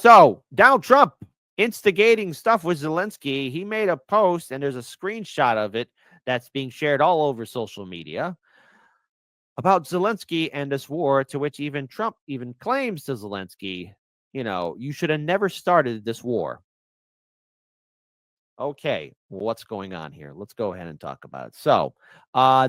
So Donald Trump instigating stuff with Zelensky. He made a post, and there's a screenshot of it that's being shared all over social media about Zelensky and this war, to which even Trump even claims to Zelensky, you should have never started this war. Okay, well, what's going on here? Let's go ahead and talk about it. So,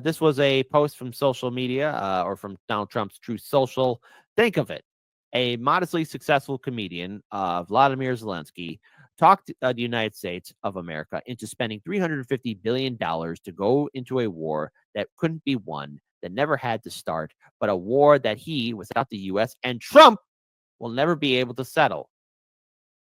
this was a post from social media or from Donald Trump's Truth Social. Think of it. A modestly successful comedian, Vladimir Zelensky, talked the United States of America into spending $350 billion to go into a war that couldn't be won, that never had to start, but a war that he, without the U.S. and Trump, will never be able to settle.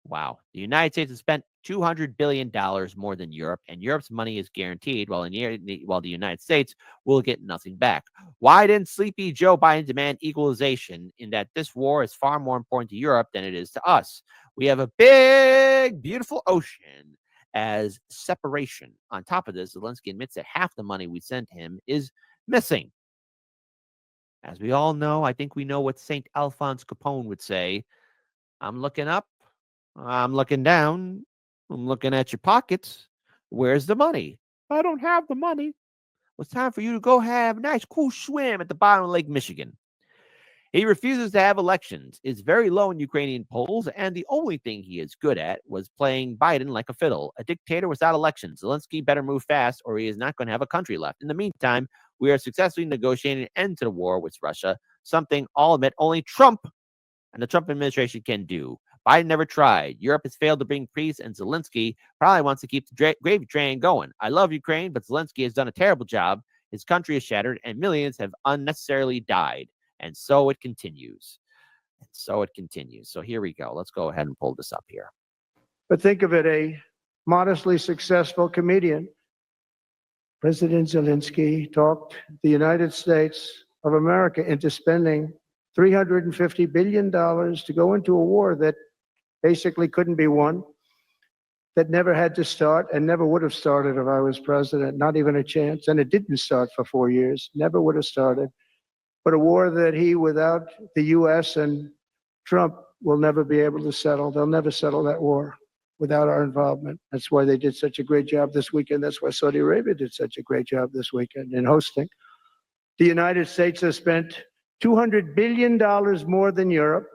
Wow. The United States has spent $200 billion more than Europe, and Europe's money is guaranteed, while the United States will get nothing back. Why didn't sleepy Joe Biden demand equalization, in that this war is far more important to Europe than it is to us? We have a big, beautiful ocean as separation. On top of this, Zelensky admits that half the money we sent him is missing. As we all know, I think we know what St. Alphonse Capone would say. I'm looking up. I'm looking down. I'm looking at your pockets. Where's the money? I don't have the money. Well, it's time for you to go have a nice, cool swim at the bottom of Lake Michigan. He refuses to have elections, is very low in Ukrainian polls, and the only thing he is good at was playing Biden like a fiddle. A dictator without elections. Zelensky better move fast, or he is not going to have a country left. In the meantime, we are successfully negotiating an end to the war with Russia, something I'll admit only Trump and the Trump administration can do. Biden never tried. Europe has failed to bring peace, and Zelensky probably wants to keep the gravy train going. I love Ukraine, but Zelensky has done a terrible job. His country is shattered, and millions have unnecessarily died. And so it continues. So here we go. Let's go ahead and pull this up here. But think of it, a modestly successful comedian. President Zelensky talked the United States of America into spending $350 billion to go into a war that basically couldn't be won, that never had to start and never would have started if I was president, not even a chance. And it didn't start for 4 years, never would have started. But a war that he, without the U.S. and Trump, will never be able to settle. They'll never settle that war without our involvement. That's why they did such a great job this weekend. That's why Saudi Arabia did such a great job this weekend in hosting. The United States has spent $200 billion more than Europe,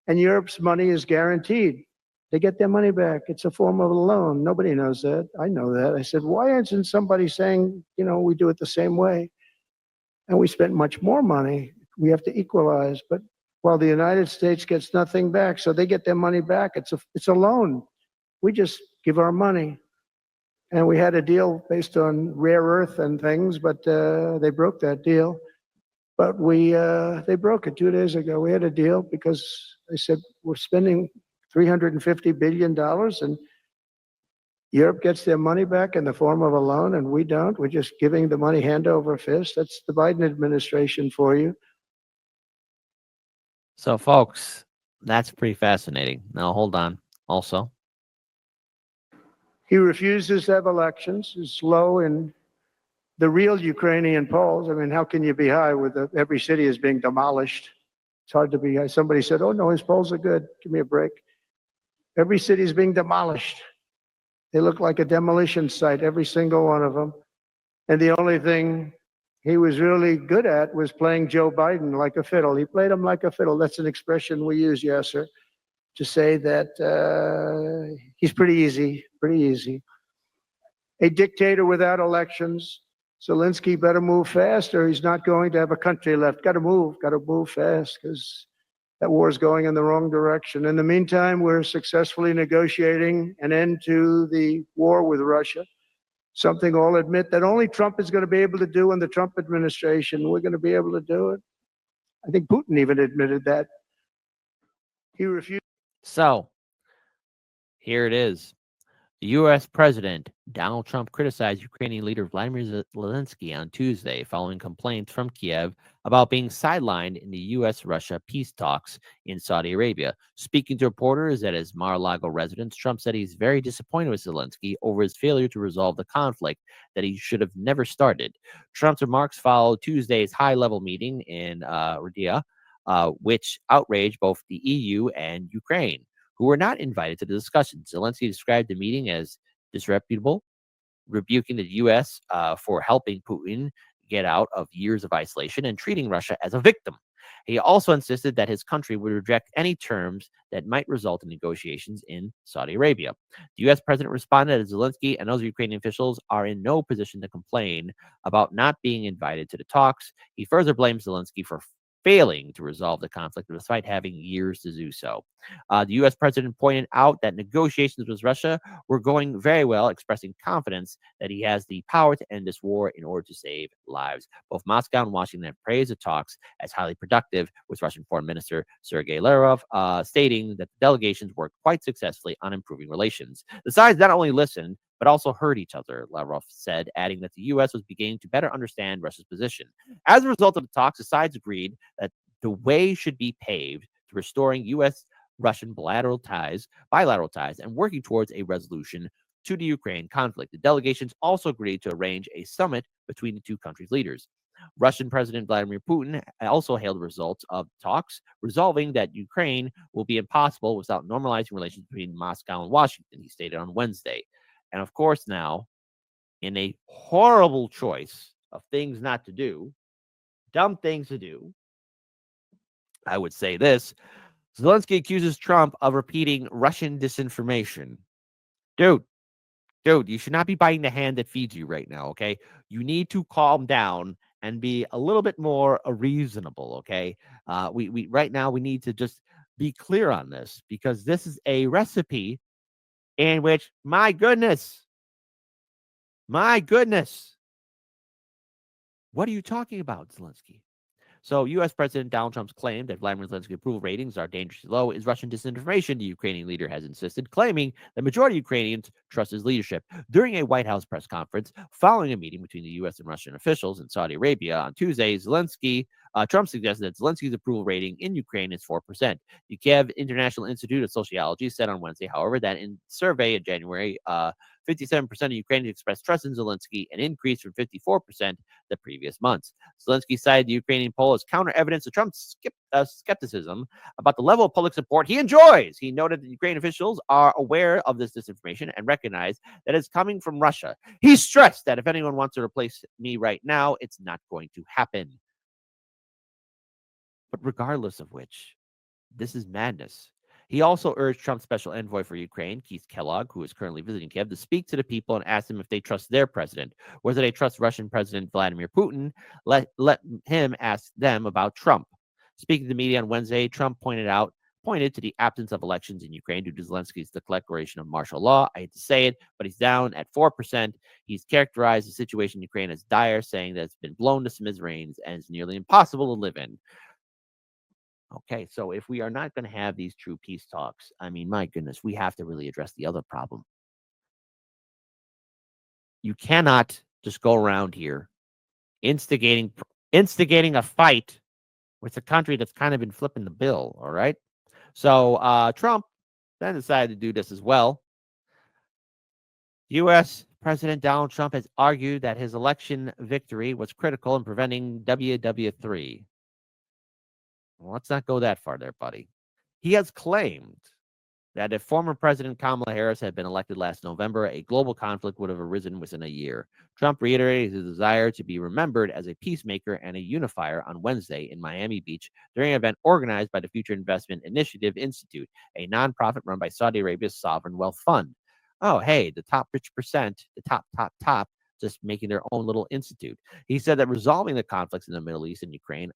and Europe's money is guaranteed. They get their money back. It's a form of a loan. Nobody knows that. I know that. I said, why isn't somebody saying, we do it the same way? And we spent much more money. We have to equalize. But while the United States gets nothing back, so they get their money back. It's a loan. We just give our money. And we had a deal based on rare earth and things, but they broke that deal. But they broke it 2 days ago. We had a deal because they said we're spending $350 billion and Europe gets their money back in the form of a loan and we don't. We're just giving the money hand over fist. That's the Biden administration for you. So, folks, that's pretty fascinating. Now, hold on. Also, he refuses to have elections. It's low in the real Ukrainian polls. I mean, how can you be high with every city is being demolished? It's hard to be high. Somebody said, oh, no, his polls are good. Give me a break. Every city is being demolished. They look like a demolition site, every single one of them. And the only thing he was really good at was playing Joe Biden like a fiddle. He played him like a fiddle. That's an expression we use, yes, sir, to say that he's pretty easy. A dictator without elections. Zelensky better move fast or he's not going to have a country left. Got to move fast because that war is going in the wrong direction. In the meantime, we're successfully negotiating an end to the war with Russia, something I'll admit that only Trump is going to be able to do in the Trump administration. We're going to be able to do it. I think Putin even admitted that. He refused. So, here it is. The U.S. President Donald Trump criticized Ukrainian leader Vladimir Zelensky on Tuesday following complaints from Kiev about being sidelined in the U.S.-Russia peace talks in Saudi Arabia. Speaking to reporters at his Mar-a-Lago residence, Trump said he's very disappointed with Zelensky over his failure to resolve the conflict that he should have never started. Trump's remarks followed Tuesday's high-level meeting in Riyadh, which outraged both the EU and Ukraine. who were not invited to the discussion. Zelensky described the meeting as disreputable, rebuking the U.S. For helping Putin get out of years of isolation and treating Russia as a victim. He also insisted that his country would reject any terms that might result in negotiations in Saudi Arabia. The U.S. president responded that Zelensky and other Ukrainian officials are in no position to complain about not being invited to the talks. He further blamed Zelensky for failing to resolve the conflict despite having years to do so. The U.S. president pointed out that negotiations with Russia were going very well, expressing confidence that he has the power to end this war in order to save lives. Both Moscow and Washington have praised the talks as highly productive, with Russian Foreign Minister Sergei Lavrov stating that the delegations worked quite successfully on improving relations. The sides not only listened, but also heard each other, Lavrov said, adding that the U.S. was beginning to better understand Russia's position. As a result of the talks, the sides agreed that the way should be paved to restoring U.S. Russian bilateral ties, and working towards a resolution to the Ukraine conflict. The delegations also agreed to arrange a summit between the two countries' leaders. Russian President Vladimir Putin also hailed the results of talks, resolving that Ukraine will be impossible without normalizing relations between Moscow and Washington, he stated on Wednesday. And of course, now, in a horrible choice of things not to do, dumb things to do, I would say this: Zelensky accuses Trump of repeating Russian disinformation. Dude, you should not be biting the hand that feeds you right now, okay? You need to calm down and be a little bit more reasonable, okay? We right now we need to just be clear on this, because this is a recipe in which, my goodness, what are you talking about, Zelensky? So, U.S. President Donald Trump's claim that Vladimir Zelensky's approval ratings are dangerously low is Russian disinformation, the Ukrainian leader has insisted, claiming the majority of Ukrainians trust his leadership. During a White House press conference following a meeting between the U.S. and Russian officials in Saudi Arabia on Tuesday, Trump suggested that Zelensky's approval rating in Ukraine is 4%. The Kiev International Institute of Sociology said on Wednesday, however, that in survey in January, 57% of Ukrainians expressed trust in Zelensky, an increase from 54% the previous months. Zelensky cited the Ukrainian poll as counter evidence to Trump's skepticism about the level of public support he enjoys. He noted that Ukrainian officials are aware of this disinformation and recognize that it's coming from Russia. He stressed that if anyone wants to replace me right now, it's not going to happen. But regardless of which, this is madness. He also urged Trump's special envoy for Ukraine, Keith Kellogg, who is currently visiting Kiev, to speak to the people and ask them if they trust their president. Whether they trust Russian President Vladimir Putin, let him ask them about Trump. Speaking to the media on Wednesday, Trump pointed to the absence of elections in Ukraine due to Zelensky's declaration of martial law. I hate to say it, but he's down at 4%. He's characterized the situation in Ukraine as dire, saying that it's been blown to smithereens and is nearly impossible to live in. Okay, so if we are not going to have these true peace talks, I mean, my goodness, we have to really address the other problem. You cannot just go around here instigating a fight with a country that's kind of been flipping the bill, all right? So Trump then decided to do this as well. U.S. President Donald Trump has argued that his election victory was critical in preventing WW3. Well, let's not go that far there, buddy. He has claimed that if former President Kamala Harris had been elected last November, a global conflict would have arisen within a year. Trump reiterated his desire to be remembered as a peacemaker and a unifier on Wednesday in Miami Beach during an event organized by the Future Investment Initiative Institute, a nonprofit run by Saudi Arabia's sovereign wealth fund. Oh, hey, the top rich percent, the top, just making their own little institute. He said that resolving the conflicts in the Middle East and Ukraine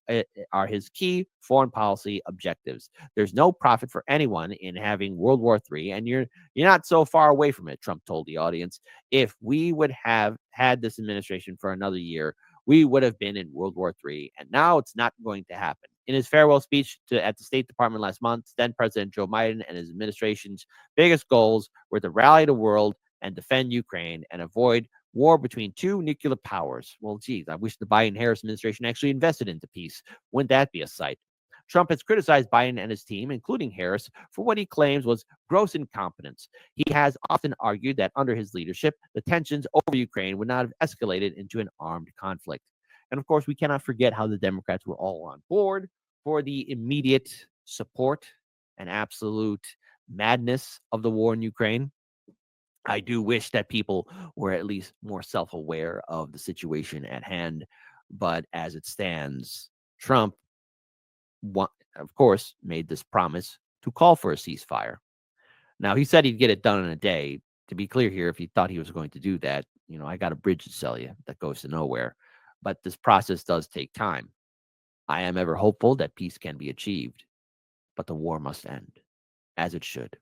are his key foreign policy objectives. There's no profit for anyone in having World War III, and you're not so far away from it, Trump told the audience. If we would have had this administration for another year, we would have been in World War III, and now it's not going to happen. In his farewell speech at the State Department last month, then President Joe Biden and his administration's biggest goals were to rally the world and defend Ukraine and avoid war between two nuclear powers. Well, geez, I wish the Biden-Harris administration actually invested into peace. Wouldn't that be a sight? Trump has criticized Biden and his team, including Harris, for what he claims was gross incompetence. He has often argued that under his leadership, the tensions over Ukraine would not have escalated into an armed conflict. And of course, we cannot forget how the Democrats were all on board for the immediate support and absolute madness of the war in Ukraine. I do wish that people were at least more self aware of the situation at hand. But as it stands, Trump, of course, made this promise to call for a ceasefire. Now, he said he'd get it done in a day. To be clear here, if he thought he was going to do that, I got a bridge to sell you that goes to nowhere. But this process does take time. I am ever hopeful that peace can be achieved, but the war must end, as it should.